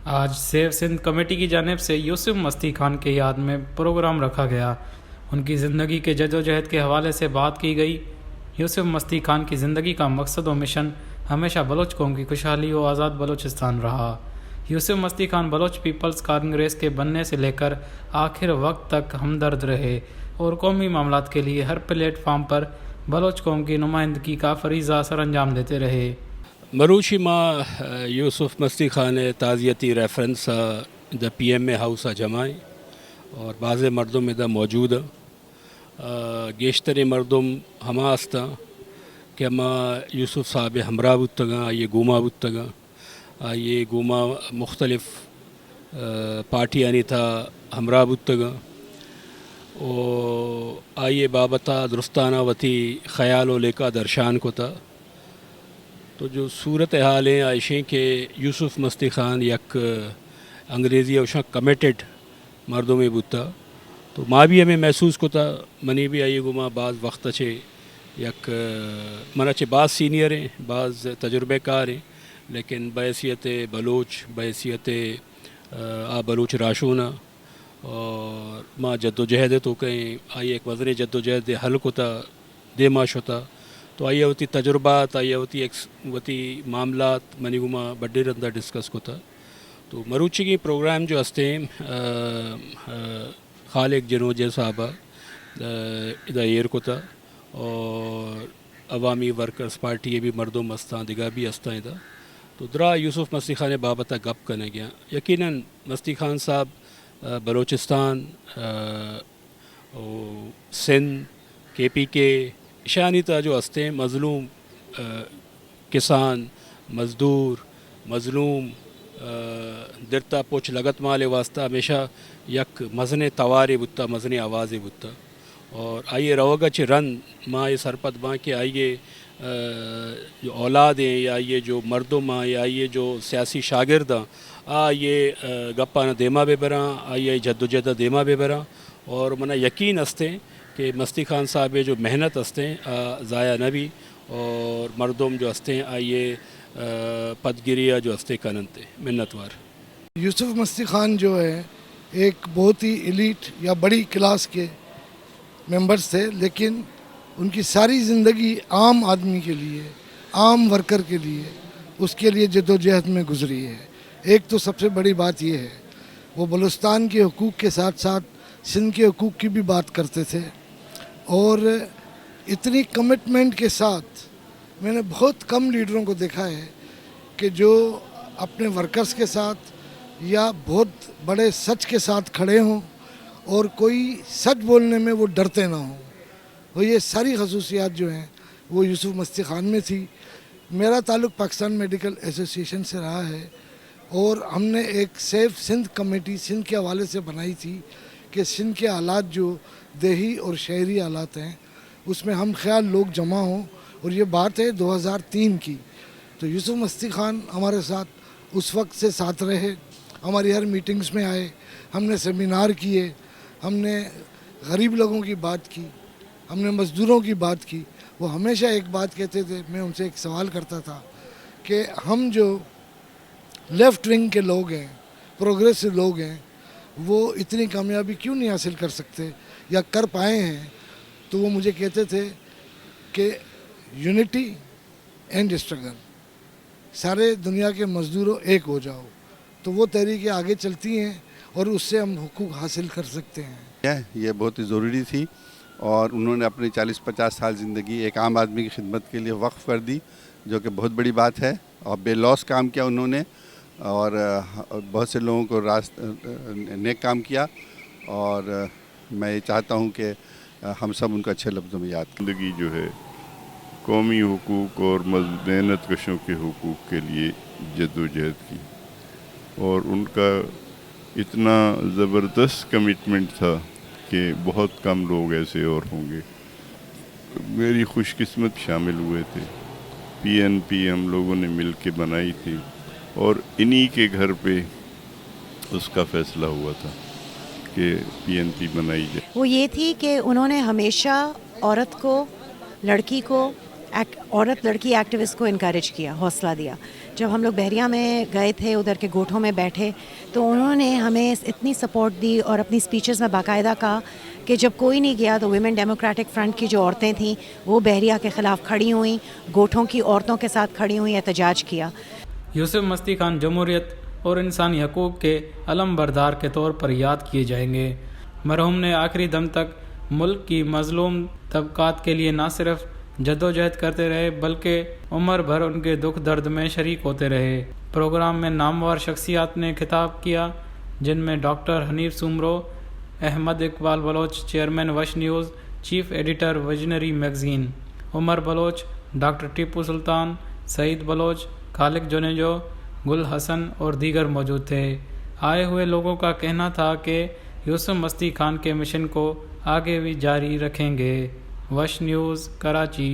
آج save Sindh committee کی جانب سے یوسف مستی خان کے یاد میں پروگرام رکھا گیا۔ ان کی زندگی کے جدوجہد کے حوالے سے بات کی گئی۔ یوسف مستی خان کی زندگی کا مقصد و مشن ہمیشہ بلوچ قوم کی خوشحالی و آزاد بلوچستان رہا۔ یوسف مستی خان بلوچ پیپلز کانگریس کے بننے سے لے کر آخر وقت تک ہمدرد رہے اور قومی معاملات کے لیے ہر پلیٹ فارم پر بلوچ قوم کی نمائندگی کا فریضہ سر انجام دیتے رہے۔ مروچی ما یوسف مستی خان تعزیتی ریفرنس دا پی ایم اے ہاؤس جمائیں اور بعض مردم دا موجود گیشتر مردم ہما استا کہ ہما یوسف صاحب ہمراہ بتگا آئیے گوما بتگا آئیے گوما مختلف پارٹی یعنی تھا ہمراہ بتگا اور آئیے بابتا درستانہ وتی خیال و لیکا درشان کو تھا۔ تو جو صورت حال ہیں عائشیں کہ یوسف مستی خان یک انگریزی اوشاں کمیٹڈ مردوں میں بتا تو ماں بھی ہمیں محسوس کو تھا منی بھی آئیے گما بعض وقت اچھے یک من اچھے بعض سینئر ہیں بعض تجربے کار ہیں لیکن بحیثیت بلوچ بحیثیت بلوچ راشونہ اور ماں جد و جہد تو کہیں آئیے ایک وزن جد و جہد حل کو تھا دے ماش ہوتا تو آئیے ہوتی تجربات آئیے ہوتی معاملات منی گما بڑے رندہ ڈسکس کو تھا۔ تو مروچی کی پروگرام جو ہستے خالق جنوجہ صاحبہ ادا ایر کو تھا اور عوامی ورکرز پارٹی یہ بھی مردم مستان دگا بھی ہستاں ادا تو درا یوسف مستی خان بابتا گپ کرنے گیا۔ یقیناً مستی خان صاحب بلوچستان سندھ کے پی کے شانی تا جو ہستے مظلوم کسان مزدور مظلوم درتا پوچھ لگت مالے واسطہ ہمیشہ یک مزن توارے بتا مزن آوازے بتا اور آئیے روگا چھ رن ماں یہ سرپت ماں کہ آئیے جو اولاد ہیں یا یہ جو مردم ہیں یا یہ جو سیاسی شاگرد ہیں یہ گپانہ دیما بے براں آئیے جد و جہد دیما بے براں اور منہ یقین ہستے کہ مستی خان صاحب جو محنت ہستے ضائع نہ بھی اور مردم جو ہستے آئیے پدگیریا جو ہستے کننتے منتوار۔ یوسف مستی خان جو ہے ایک بہت ہی ایلیٹ یا بڑی کلاس کے ممبرز تھے لیکن ان کی ساری زندگی عام آدمی کے لیے عام ورکر کے لیے اس کے لیے جد و جہد میں گزری ہے۔ ایک تو سب سے بڑی بات یہ ہے وہ بلوچستان کے حقوق کے ساتھ ساتھ سندھ کے حقوق کی بھی بات کرتے تھے اور اتنی کمٹمنٹ کے ساتھ میں نے بہت کم لیڈروں کو دیکھا ہے کہ جو اپنے ورکرز کے ساتھ یا بہت بڑے سچ کے ساتھ کھڑے ہوں اور کوئی سچ بولنے میں وہ ڈرتے نہ ہوں۔ وہ یہ ساری خصوصیات جو ہیں وہ یوسف مستی خان میں تھی۔ میرا تعلق پاکستان میڈیکل ایسوسی ایشن سے رہا ہے اور ہم نے ایک سیف سندھ کمیٹی سندھ کے حوالے سے بنائی تھی کہ سندھ کے حالات جو دیہی اور شہری حالات ہیں اس میں ہم خیال لوگ جمع ہوں اور یہ بات ہے 2003 کی۔ تو یوسف مستی خان ہمارے ساتھ اس وقت سے ساتھ رہے، ہماری ہر میٹنگز میں آئے، ہم نے سیمینار کیے، ہم نے غریب لوگوں کی بات کی، ہم نے مزدوروں کی بات کی۔ وہ ہمیشہ ایک بات کہتے تھے، میں ان سے ایک سوال کرتا تھا کہ ہم جو لیفٹ ونگ کے لوگ ہیں پروگریسو لوگ ہیں وہ اتنی کامیابی کیوں نہیں حاصل کر سکتے یا کر پائے ہیں؟ تو وہ مجھے کہتے تھے کہ یونٹی اینڈ اسٹرگل، سارے دنیا کے مزدوروں ایک ہو جاؤ تو وہ تحریکیں آگے چلتی ہیں اور اس سے ہم حقوق حاصل کر سکتے ہیں۔ یہ بہت ہی ضروری تھی اور انہوں نے اپنی 40-50 سال زندگی ایک عام آدمی کی خدمت کے لیے وقف کر دی جو کہ بہت بڑی بات ہے اور بے لوس کام کیا انہوں نے اور بہت سے لوگوں کو نیک کام کیا اور میں یہ چاہتا ہوں کہ ہم سب ان کو اچھے لفظوں میں یاد کریں۔ زندگی جو ہے قومی حقوق اور محنت کشوں کے حقوق کے لیے جد و جہد کی اور ان کا اتنا زبردست کمٹمنٹ تھا کہ بہت کم لوگ ایسے اور ہوں گے۔ میری خوش قسمت شامل ہوئے تھے، پی این پی ہم لوگوں نے مل کے بنائی تھی اور انہی کے گھر پہ اس کا فیصلہ ہوا تھا کہ پی این پی بنائی جائے۔ وہ یہ تھی کہ انہوں نے ہمیشہ عورت لڑکی ایکٹیوسٹ کو انکریج کیا، حوصلہ دیا جب ہم لوگ بحریہ میں گئے تھے ادھر کے گوٹھوں میں بیٹھے تو انہوں نے ہمیں اتنی سپورٹ دی اور اپنی سپیچز میں باقاعدہ کہا کہ جب کوئی نہیں گیا تو ویمن ڈیموکریٹک فرنٹ کی جو عورتیں تھیں وہ بحریہ کے خلاف کھڑی ہوئیں، گوٹھوں کی عورتوں کے ساتھ کھڑی ہوئیں، احتجاج کیا. یوسف مستی خان جمہوریت اور انسانی حقوق کے علم بردار کے طور پر یاد کیے جائیں گے. مرحوم نے آخری دم تک ملک کی مظلوم طبقات کے لیے نہ صرف جدوجہد کرتے رہے بلکہ عمر بھر ان کے دکھ درد میں شریک ہوتے رہے. پروگرام میں نامور شخصیات نے خطاب کیا جن میں doctor Hanif Soomro, Ahmed Iqbal Baloch chairman Vash news, chief editor visionary magazine, Umar Baloch, doctor Tipu Sultan, Saeed Baloch, Khaliq Junejo, گل حسن اور دیگر موجود تھے. آئے ہوئے لوگوں کا کہنا تھا کہ یوسف مستی خان کے مشن کو آگے بھی جاری رکھیں گے. وش نیوز، کراچی.